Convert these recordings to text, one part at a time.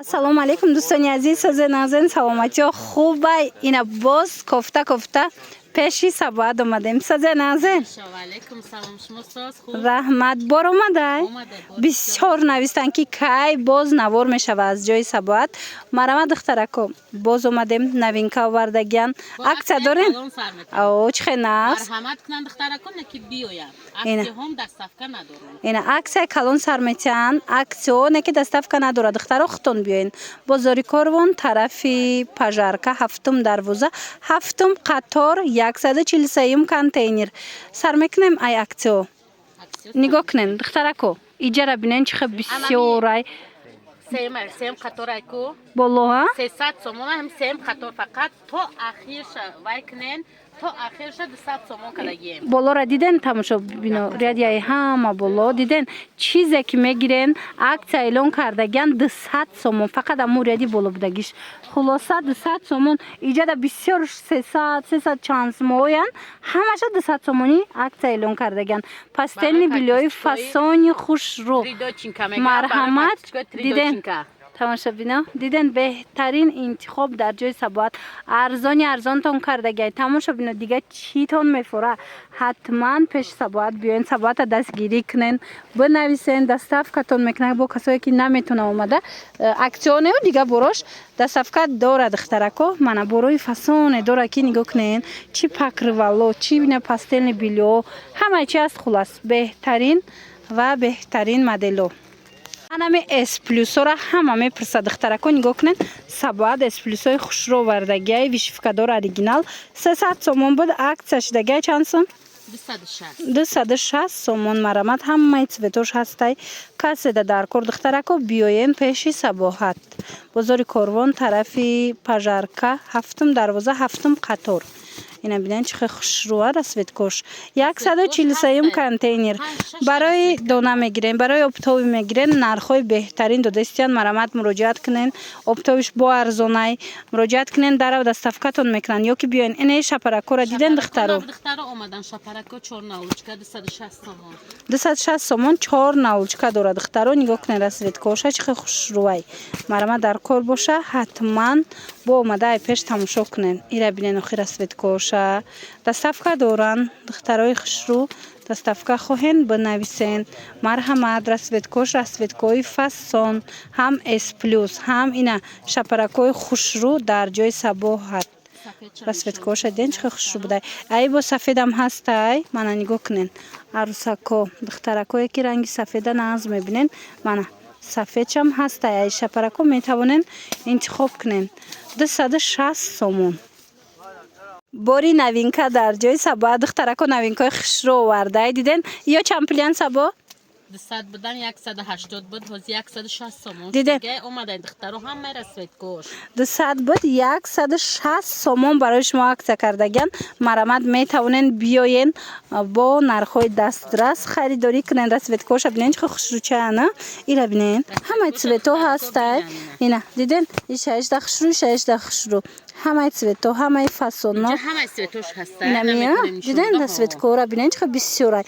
Assalomu alaykum do'stoni aziz, siz nazin salomaتی خوبه. اینا باز کوفته پیشی سباد اومدیم. سز نازن علیکم سلام شما ساز خوب رحمت بار اومده. بسیار نویستن که کی باز نوار میشوه از جای سباد. مرام دخترکو باز اومدیم نوینکا وردگیان عکس دارین. او چه ناس مرحمت کنن دخترکو نکی بیایم عکس هم دستافکا ندارن. اینا عکس کلون سر میتین عکس اون که دستافکا نداره دخترو ختون بیاین. بازاری کاروان طرفی پژارکا هفتم دروازه هفتم قطار 143 کانتینر سر میکنیم ای عکسو نگاه کنین دخترکو اینجا را ببینین چه بسیاری سیم قطار ایکو بالا 300 سومون هم سیم قطار فقط تا اخیرش وای کنین تا اخیرش 200 سومون کدگیم بالا را دیدن تماشا ببینو رادیای همه بالا دیدن چیزی که میگیرن عکس اعلان کردگان 200 سومون فقط امو رادی بالا بودگیش خلاصه 200 سومون اینجا بسیار 300 چانس مویان همش 200 سومونی عکس اعلان کردگان پاستل بیلوی فاسونی خوش رو مرحمت دیدن تماشا بینا دیدن بهترین انتخاب در جای سبات ارزان تون کردگی تماشا بینا دیگه چی تون میفوره حتما پیش سبات بیاین سبات دستگیری کنین بنویسین دستافکا تون میکنه با کسایی که نمیتونه اومده اکسیونه و دیگه بروش دستافکا داره دخترکو من بروی فاسون داره که نگاه کنین چی پاکروالو چی بینا پاستل بیلو همه چی از خلاص بهترین و بهترین مدلو انمی اس پلوس را همه میپرسه دخترکو نگاه کنین سباد اس پلوس های خوش رو وردگی ویشفکادور اوریجینال 300 سومون بود عکسش دیگه چند سوم 260 سومون مرامت همه چیزش هستی کسی در کار دخترکو بیاین پیشی سباحت بازار کاروان طرفی پژارکا هفتم دروازه هفتم قطار اینا ببینن چه خوشروه رسوید کوش 143 کانتینر برای دونه میگیرین برای اپتوی میگیرین نرخای بهترین دو دستیان مرامت مراجعت کنین اپتویش با ارزونای مراجعت کنین در دستافکاتون میکنن یا که بیاین این شپرکو را دیدن دخترو اومدن شپرکو 4 نولچکا 260 سومون 260 سومون 4 نولچکا داره دخترو نگاه کنین رسوید کوش چه خوشروه مرامت در کار باشه حتما با اومده پیش تماشا کنین اینا ببینن اخیر رسوید کوش دستافکا دوران دخترای خوشرو دستافکا خوهن بنویسین مرحمت رسویدکوش رسویدکوی فاسون هم اس پلوس هم اینا شپرکوی خوشرو در جای سباحت رسویدکوش دین چه خوشرو بوده ای با سفید هم هست ای من نگاه کنین عروسکو دخترکوی که رنگ سفید ناز میبینین من سفید هم هست ای شپرکو میتوانین انتخاب کنین 260 سومون باری نوینکا در جای سبا دخترکو نوینکای خوش رو ورده دیدن یا چمپلیان سبا 200 بودن 180 بود باز 160 سومون دیدن اومدن دخترو هم رسوید کوش 200 بود 160 سومون برای شما عکس کردگان مرامت میتونین بیاین با نرخای دسترس خریداری کنین رسوید کوش ببینین چه خوش رو چه نه اینا ببینین همه چیزتو هست اینا دیدن این شش خوش رو همه چیزتو همه فاسونا همه چیزتوش هست دیدن دستویت کورا ببینین چه بسیاره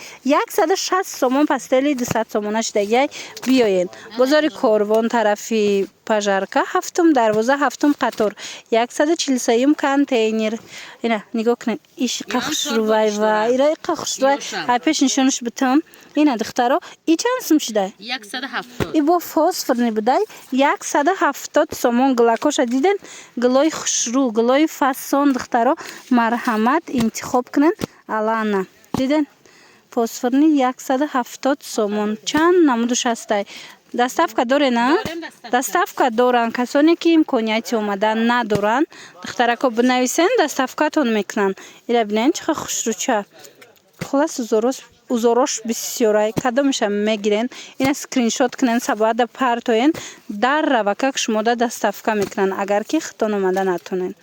160 سومون پاستلی 200 سومونش دیگه بیاین بازار کاروان طرفی پژارکا هفتم دروازه هفتم قطار 143 کانتینر اینا نگاه کنین ایش قخش رو وای اینا قخش رو پیش نشونش بتم اینا دخترو ای چند سوم شده 170 ای با فسفر بوده 170 سومون گلاکوش دیدن گلای خوشرو گلای فاسون دخترو مرحمت انتخاب کنن الان دیدن فسفرنی 170 سومون چند نمودش هسته دستافکا داره نه دستافکا دارن کسانی که امکانیتی اومدن ندارن دخترکو بنویسن دستافکاتون میکنن اینا ببینین چه خوش رو چه خلاص узорош бисёрай кадомиша мегирен ина скриншот кунен сабоада партоен дар равака шумода дастафка мекунан агар ки хитон омада натонен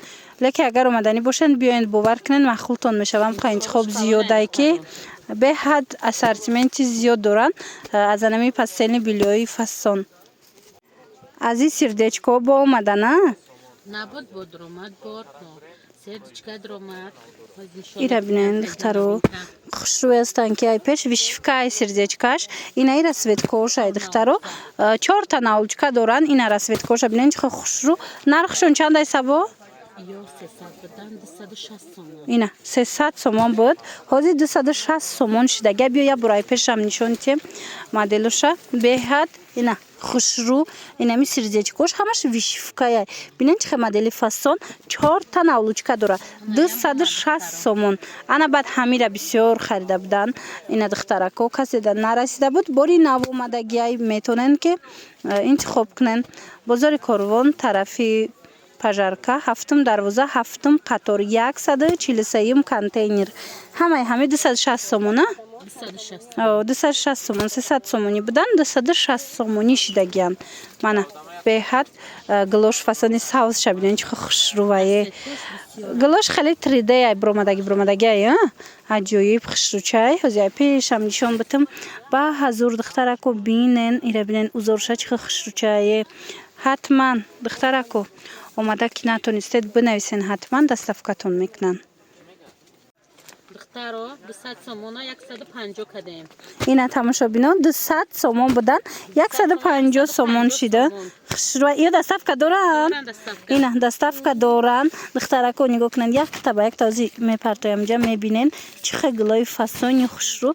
леки агар омадани бошанд биёед бовар кунен махлутон мешавам қа интихоб зиёдае ки беҳад ассортименти зиёд доранд аз анами пастели билёи фасон ази сердечко бо омадана набуд бо дуромад бор сердечка дуромад ایره بینین دخترو خشروی هستن که ای پیش ویشفکای سرزیچکاش اینا ای رسویتکوش ای دخترو 4 تا ناولچکا دارن اینا رسویتکوش ببینین چه خشرو نرخشون چند ای سبا یا 300 بدن 260 تومان اینا 300 سومون بود حاضر 260 سومون شده گه بیا برای پیشم نشون تیم مدلوشا بهت اینا خشرو اینا می سرزیچکوش همش ویشفکای ببینین چه مدلی فاصون 4 تا ناولچکا داره 260 سومون انا بعد همیرا بسیار خریده بودن اینا دخترکو کسی در نرسیده بود باری نو اومدگی میتونن که انتخاب کنن بازار کاروان طرفی پاژارکا هفتم دروازه هفتم قطار 143 کانتینر همه 260 سومونه 260 سومون 300 سومونی بودن 260 سومونی شدگیان مانا بهت گلوش فاصونی ساوس شبیدین چه خشروایه گلوش خیلی تریده برامدگی عجیب خشروچای هزای پیشم نشون بتم با حضور دخترکو بینن ایره بینن ازورشه چه خشروچایه حتما دخترکو اومده که نتونستید بنویسین حتما دستافکتون میکنن دخترو 200 سومون 150 کدیم اینا تماشا بینن 200 سومون بودن 150 سومون شده خشرو یا دستافکا دارن اینا دستافکا دارن دخترکو نگاه کنن یک تا یک تازی میپرتایم جا میبینین چه گلای فاصونی خشرو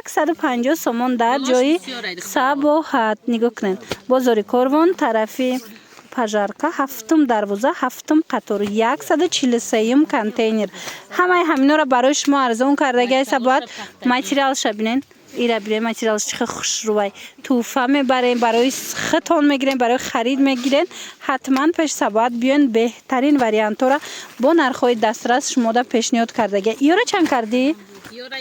150 سومون در جای سباحت نگاه کنن بازار کاروان طرفی پاژارکا هفتم دروازه هفتم قطار 143 کانتینر همینا را برای شما ارزان کردگی سبات ماتریالش ببینین ایرا ببینین ماتریالش چه خشروای توفه میبرین برای خطون میگیرین برای خرید میگیرین حتما پیش سبات بیاین بهترین وریانت را با نرخ‌های دسترس شما دا پیشنهاد کردگی ایرا چند کردی یورا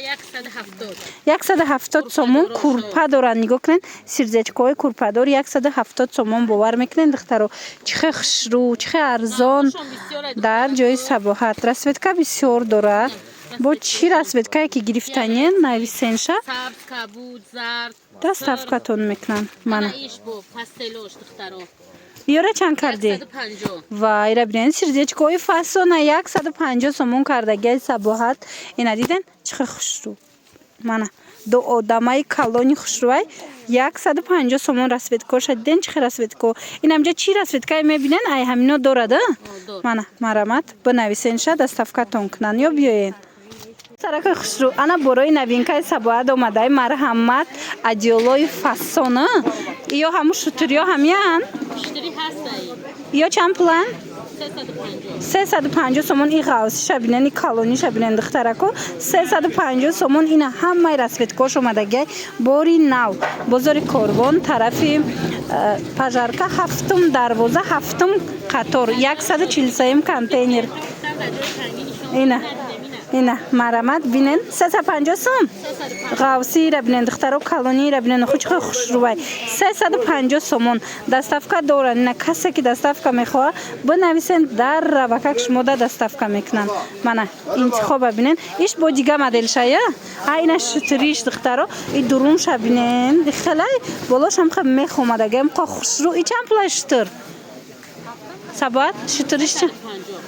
170 سومون کورپا دارن نگاه کنین سرزیچکای کورپا دار 170 سومون باور میکنین دخترو چه خشرو چه ارزان در جای سباحت رسویتکا بسیار داره با چی رسویتکایی که گرفتنین نویسینشه سبز کبود زرد دستافکتون میکنن من ایش بو پاستلوش دخترو یوره چند کردی 150 وای را ببینید سرزیچکای فاصون 150 سومون کردگی سباحت اینا دیدن چه خشرو من دو آدمای کلونی خشروای 150 سومون رسویتکو شدن چه رسویتکو اینم جا چی رسویتکای میبینن ای همینا داره من مرامت بنویسین شد دستافکتون کنن یا بیاین سرک خشرو انا برای نوینکای سباحت اومده مرحمت ادیولای فاسونه یا همون شطوریا همیان مشتری هستی یا چند پلان 350 350 سومون این غاوسی شبینن این کالونی شبینن دخترکو 350 سومون اینا همه رسویتکوش اومدگی باری نو بازار کاروان طرفی پاژارکا هفتم دروازه هفتم قطار 143 کانتینر اینا مرامت بینن 350 سوم غاوسی را بینن دخترو کالونی را بینن خوش خشروای 350 سومون دستافکا دارن نه کسی که دستافکا میخواه بنویسن در روکک شما دستافکا میکنن من انتخاب ببینن ایش با دیگه مدل شایه اینا شطریش دخترو این درون شا بینن خیلی بالاش هم خیلی میخوامده گم خشرو ای چند پلاشتر سبات شطریش چند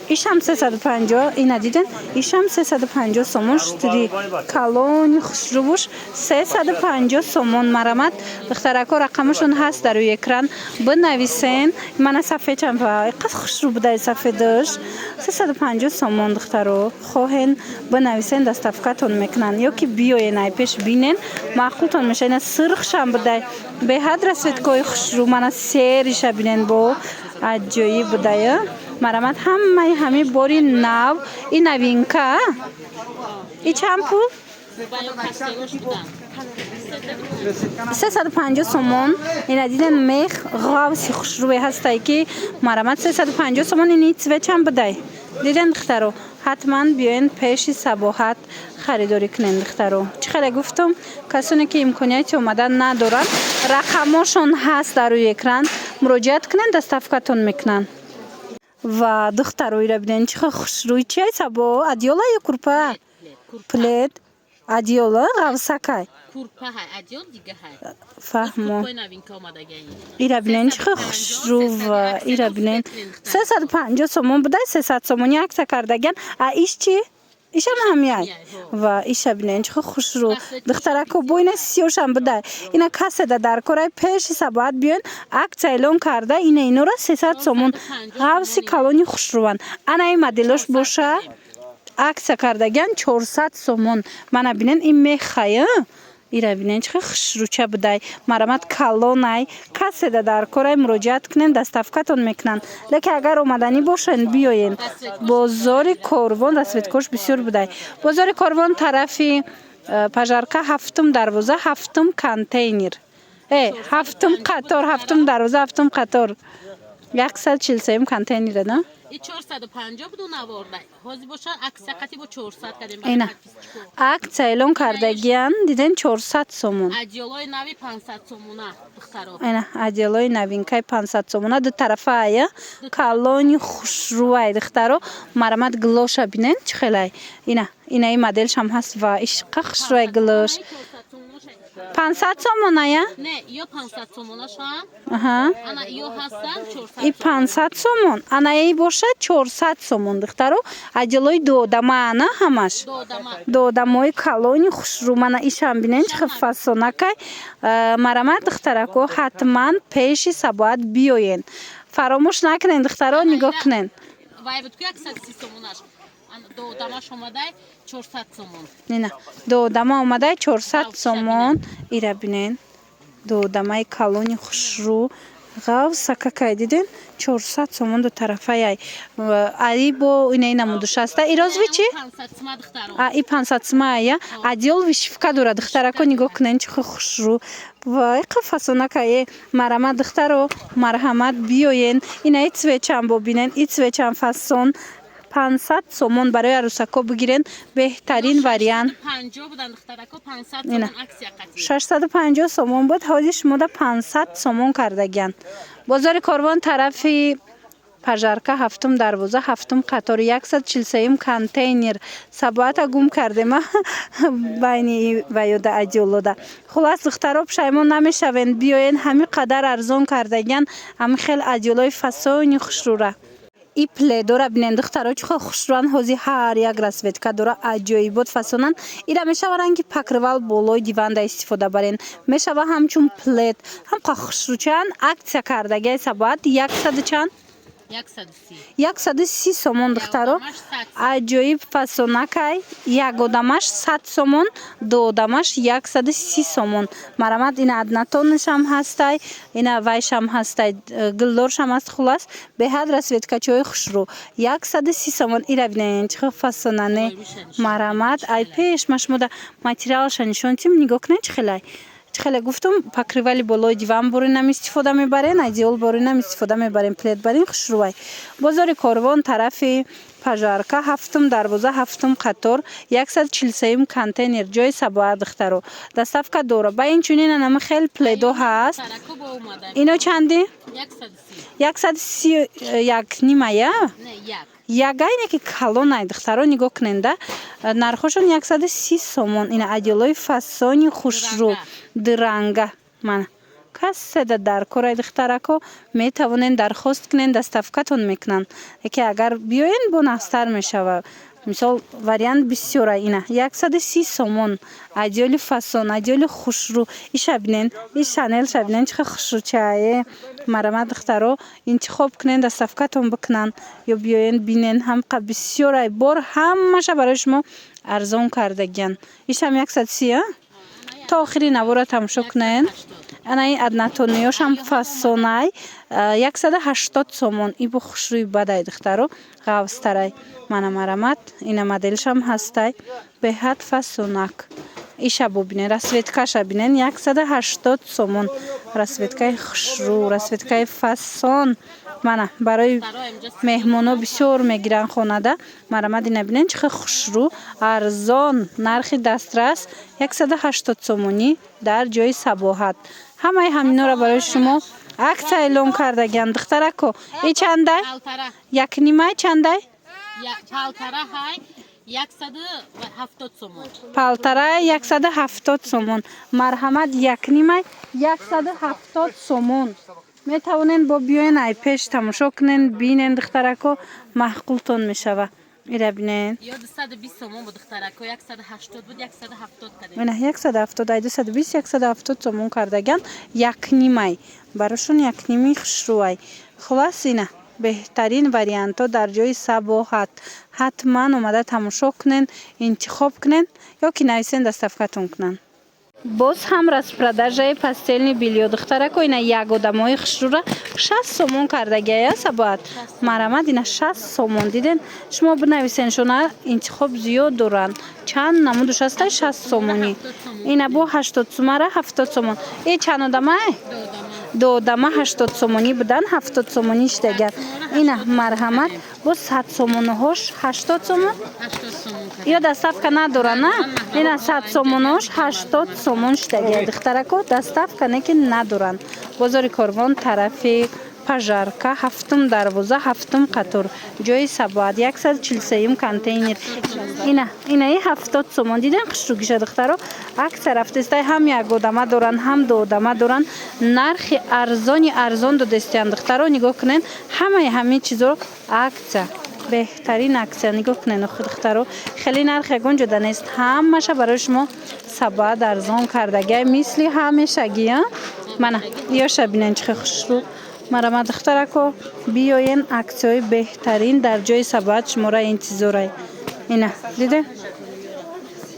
ایش هم 350 اینا دیدن ایش هم 350 سومون شطری کالون خشرو بوش 350 سومون مرامت دخترکو رقمشون هست در روی اکران بنویسین من صفحه چند و قد خشرو بوده صفحه داشت 350 سومون دخترو خواهین بنویسین دستافکتون میکنن یا که بیاین ای پیش بینین معقولتون میشه اینا سرخش هم بوده به حد رسویتکای خشرو من سیریش بینین با عجیب بوده مرامت همه باری نو این نوینکا ای چند پول 350 سومون اینا دیدن میخ غاوسی خشروی هسته که مرامت 350 سومون این ایتوه چند بوده دیدن دخترو حتما بیاین پیش سباحت خریداری کنین دخترو چخیلی گفتم کسانی که امکانیت اومدن ندارن رقماشون هست در روی اکران مراجعت کنن دستافکتون میکنن و دختروی را ببینین چه خشروی چه سبا ادیولا یا کورپا پلید ادیولا غوسکای کورپا های ادیول دیگه های فهمو ایرا ببینین چه خشرو و ایرا ببینین 350 سومون بوده 300 سومونی عکس کردگن ایش چی ایشم همیای و ایشا بینین چه خوش رو دخترکو بوین سیوش هم بده اینا کسی در کارای پیش سبات بیان عکس اعلام کرده اینو را 300 سومون غوث کلونی خوش روان انا این مدلش باشه عکس کردگان 400 سومون من بینین این میخواه ایرا بینین چه خوش رو چه بدای مرامت کلونای کسی در کارای مراجعت کنن دستافکتون میکنن لیکن اگر اومدنی باشن بیاین بازار کاروان رسویدکوش بسیار بدای بازار کاروان طرفی پژارکه هفتم دروازه هفتم کانتینر هفتم قطار هفتم دروازه هفتم قطار 143 کانتینر نه این 450 بدون آورده حاضر باشه عکس با 400 کردیم اینا عکس اعلام کردگیان دیدن 400 سومون عجلای نوی 500 سومونه دخترا اینا عجلای نوینکای 500 سومونه دو طرفه آیا کالونی خوشروای دخترا مرامت گلوش بینن چه خیلی اینا این مدلش هم هست و عشق خوشروای گلوش 500 سومونه یا نه یا 500 سومونه شام اها انا یا هستن 400 این 500 سومون انا ای باشه 400 سومون دخترو عجلای دو دمه نه همش دو دمای کالونی خوش رو من ایشم بینن چه فاسونه که مرامت دخترکو حتما پیش سبات بیاین فراموش نکنین دخترا نگاه کنین وای بود که 130 سومونش دو دماش اومده 400 سومون نه دو دمه اومده 400 سومون ایرا بینین دو دمای کالونی خوش رو غوث که دیدین 400 سومون دو طرفه ای با این نمودش است ایراز وی چی 500 سومه دخترا ای 500 سومه یا عدیل ویشفکا داره دخترکو نگاه کنین چه خوش رو وای قفاسونه که مرامت دخترو مرحمت بیاین این ای چوچم ببینن ای چوچم فاسون 500 سومون برای عروسکو بگیرن بهترین وریانت 650 بودن دخترکو 500 سومون عکس یقتی 650 سومون بود حالی شما 500 سومون کردگن بازار کاروان طرفی پژارکه هفتم دروازه هفتم قطار 143 کانتینر سبات گم کرده ما بین ویوده اجولوده خلاص دخترا پشیمون نمیشون بیاین همین قدر ارزان کردگن همین خیلی اجولای فسونی خوشروره ای پلیدو بینن دخترها چه خوشروان هازی هر یک رسویدکا داره عجیب بود فسونن ایرا میشه ورنگی پکروال بالای دیوان دا استفاده برین میشه و همچون پلید هم خوشروچان عکس کردگی سبات 100 چند 130 سومون دخترو عجیب فسونه که یک دمش 100 سومون دو دمش 130 سومون مرامت این ادناتونش هم هستی این وایش هم هستی گلدورش هم هست خلاص به حد رسید که چوی خوش رو 130 سومون ایره بینین چه فسونه نه مرامت ای پیش مشموده ماتریالش نشون تیم نگاه کنین چه خیلی گفتم پکریوالی بالای دیوان باری نمی استفاده میبرین ایدیال باری نمی استفاده میبرین پلیت برین خوش روی بازار کاروان طرفی پژارکه هفتم دروازه هفتم قطار 143 کانتینر جای سبا دخترو دستافکا دوره با این چونین نام خیلی پلیدو هست اینو چندی 130 یک نیمه یا یگانی که کلونای دخترا نگاه کننده نرخشون 130 سومون این عجلای فسانی خوش رو درنگه من کسی در کارای دخترکو می توانین درخواست کنین دستافکتون میکنن که اگر بیاین با نفستر میشه مثال وریانت بسیار اینه 130 سومون عجل فسون عجل خوش رو ایش بینین این شانل شبینین چه خوش رو چه مرامت دخترو انتخاب کنین دستافکتون بکنن یا بیاین بینین هم بسیار بار همشه برای شما ارزان کردگین ایش هم 130 تا آخری نوارا تماشا کنین انا این ادناتونیاش هم فسونای 180 سومون ای با خوش روی بدای دخترو غوسترای من مرامت این مدلش هم هستی به حد فسونک ایشا ببینین رسویدکاش ببینین 180 سومون رسویدکای خوش رو رسویدکای فسون من برای مهمونا بسیار میگیرن خونه ده مرامت این ببینین چه خوش رو ارزان نرخ دسترس 180 سومونی در جای سباحت همه همینا را برای شما عکس اعلام کردگن دخترکو ای چنده؟ یک نیمه چنده؟ پالتره های 170 سومون پالتره 170 سومون مرحمت یک نیمه 170 سومون می توانین با بیاین ای پیش تماشا کنین بینین دخترکو محقولتون می شوه ایره بینین یا 220 سومون بود دخترک و 180 بود 170 کردیم. اینه 170 220 170 سومون کردگن یک نیمه براشون یک نیمی خشروی خلاص اینه بهترین وریانت ها در جای سباحت حتما اومده تماشا کنین انتخاب کنین یا که نویسین دستفکتون کنن باز هم распродажа пастельный белье духтарако ина як одамои хушрура 60 сомон кардагия сабат марамад ина 60 сомон диден шумо бинависен шуна интихоб зиёд доран чанд намудуш аста 60 сомони ина бо 80 сомара 70 сомон е чанд одамай دو دما 80 سومونی بدن 70 سومونی شدگن اینا مرحمت با 100 سومونهاش 80 سومون 80 سومون یا دستف نداره نه اینا 100 سومونهاش 80 سومون شدگن دخترکو دستف کنه که ندارن بازار کاروان طرفی پژارکا هفتم دروازه هفتم قطار جای سباد 143 کانتینر اینا 70 سومون دیدن قشرو گیشه دخترو اکثر رفتسته هم یک دمه دارن هم دو دمه دارن نرخ ارزان دو دستیان دخترو نگاه کنن همه چیزا اکثر بهترین اکثر نگاه کنن دخترو خیلی نرخ گنجو دانست همشه برای شما سباد ارزان کردگی مثل همیشگی من یا شبینن چه خوشرو مرامت دخترکو بیاین اکسیای بهترین در جای سباد شما را انتظاره اینا دیده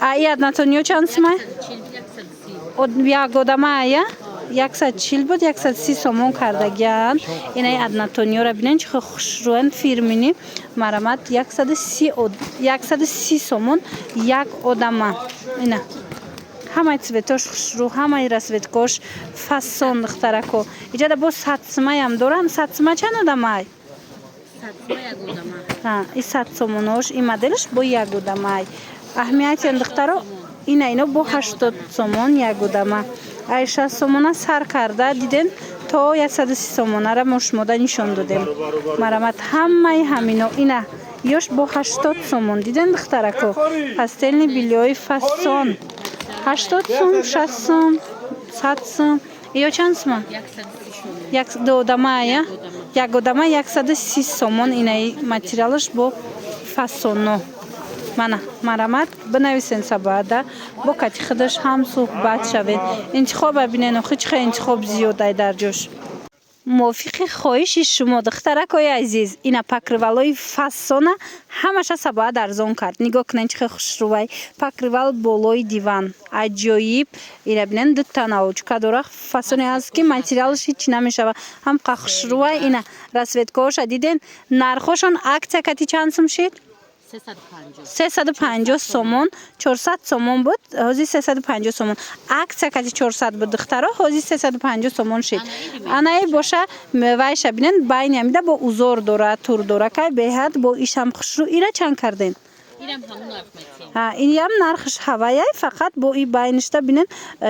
ای ادناتونیو چند سمه؟ یک گودمه آیا 140 بود 130 سومون کردگیان اینا ادناتونیو را بینن چه خوشروان فیرمینی مرامت 130 سومون یک آدمه اینا همه цветош خشرو همه رسوتکاش فسان دخترکو ایجا با 100 سمه هم دارن 100 سمه چند آدمه 100 سومون یک آدمه این 100 سوموناش این مدلش با یک آدمه اهمیت این دخترو اینا با 80 سومون یک آدمه ای 60 سومونه سر کرده دیدن تا 130 سومونه را ما شما نشان دادیم مرامت همه همینا اینا یوش با 80 سومون دیدن دخترکو پستلنی بیلیوی فسان 80 سوم 60 سوم 100 سوم یا چند سوم 130 دو دمه یا یک دمه 130 سومون اینای ماتریالش با فسونو مرامت بنویسین سباده با کتی خودش هم صحبت شوید انتخاب ببینین و خیلی انتخاب زیاده در جوش موافق خواهش شما دخترکای عزیز اینا پکروالای فسانه همشه سباید ارزان کرد نگاه کنین چه خوشروی پکروال بالای دیوان عجایب اینا بینن دو تنه چکا داره فسانه هست که ماتریالش هیچ نمیشه هم خوشروی اینا رسوتکاش دیدین نرخشون اکت کتی چند سوم شد 350 سومون 400 سومون بود حاضی 350 سومون عکس کتی 400 بود دخترها حاضی 350 سومون شد انای باشه وایش ببینن باین میده با اوزور داره تور داره که به حد با ایش هم خوشرو اینا چند کردین اینم همون نرخ این هم نرخش هوایی فقط با این باینش ببینن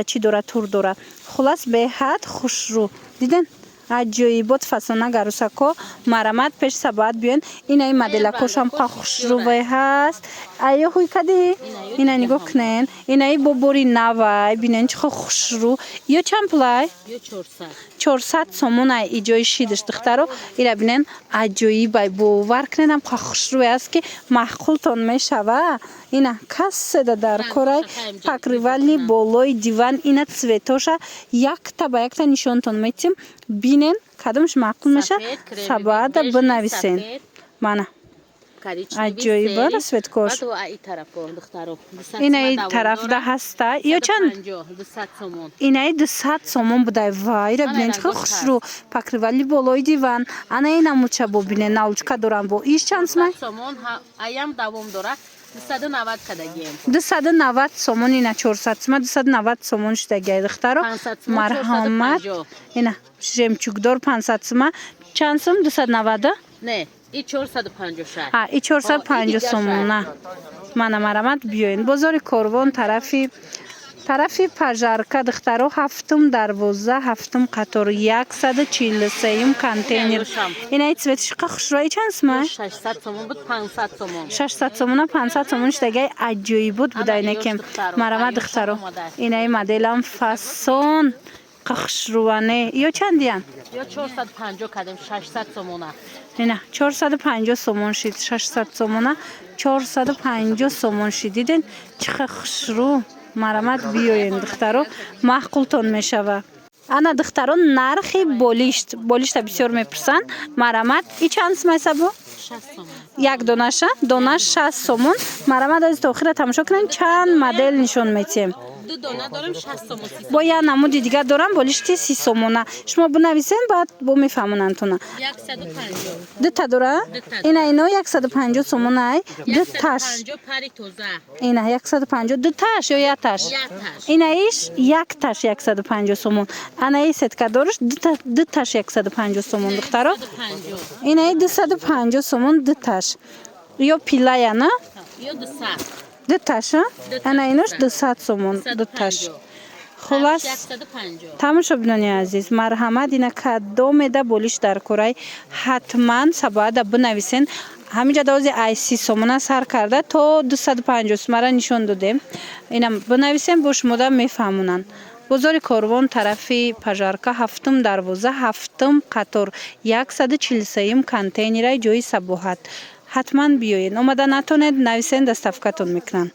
چی داره تور داره خلاص به حد خوشرو دیدن عجایبات فسانه گروسکو مرامت پیش سباد بیان اینای مدلکوش هم خوشروی هست ایا خوی کدی اینا نگاه کنین اینای با بوری نوای بینن چه خوشرو یا چند پلای یا 400 سومون ای جای شیدش دخترو اینا بینن عجایب باور کنین هم خوشروی است که معقولتون میشوه اینا کس در کورای پکریوالی بالای دیوان اینا цветоша یک تا نشانتون میتیم بینن کدومش معقول میشه سباده بنویسین منه عجایب رسوتکاش اینای طرف ده هسته یا چند 200 سومون اینای 200 سومون بوده وای را بینن چه خوشرو پکریوالی بالای دیوان انا اینا موچه ببینن ناوچکا دارن با ایش چند سمه سومون ایم دوام داره 290 کدگیم 290 سومون اینا 400 سومون 290 سومون شدگی دخترو مرحمت اینا جمچوکدار 500 سومون چند سوم 290 نه این 450 شد این 450 سومونه من مرامت بیاین بازار کاروان طرفی پژارکا دخترو هفتم دروازه هفتم قطار 143 کانتینر اینای цветش خوشروی چند سومه 600 سومون بود 500 سومون 600 سومونه 500 سومون شدگی عجایب بود اینه که مرامت دخترو اینای مدل هم فسون خوشروانه یا چندیان یا 450 کردیم 600 سومونه اینا 450 سومون شد 600 سومونه 450 سومون شد دیدین چقدر خوشرو مرامت بیاین دخترو معقولتون میشوه انا دخترو نرخی بولیشت بسیار میپرسن مرامت ای چند سمایسه بو 60 سومون یک دونش 60 سومون مرامت از تاخیر تماشا کنین چند مدل نشون میتیم دو دانه داریم 60 سومون با یه نمود دیگه دارم بولیشتی 30 سومونه شما بنویسین بعد بو میفهمون انتونه 150 دو تا داره اینا 150 سومون ای دو تاش 150 پری توزه اینا 150 دو تاش یا یک تاش یک تاش اینا ایش یک تاش 150 سومون انا ای ست کدورش دو تاش 150 سومون دخترو 150 اینا 250 سومون دو تاش یا پیلا نه یا 200 دو تاش انا اینوش 200 سومون دو تاش خلاص 150 تماشا بینانی عزیز مرحمت اینا کدو میده بولیش در کورای حتما سباید بنویسین همینجا دوزی ای 30 سومونه سر کرده تا 250 سومره نشون دادیم اینا بنویسین بوش موده میفهمونن بازار کاروان طرفی پژارکا هفتم دروازه هفتم قطار 143 کانتینر جوی سبوحت حتما بیاین اومده نتونید نویسین دستفکتون میکنن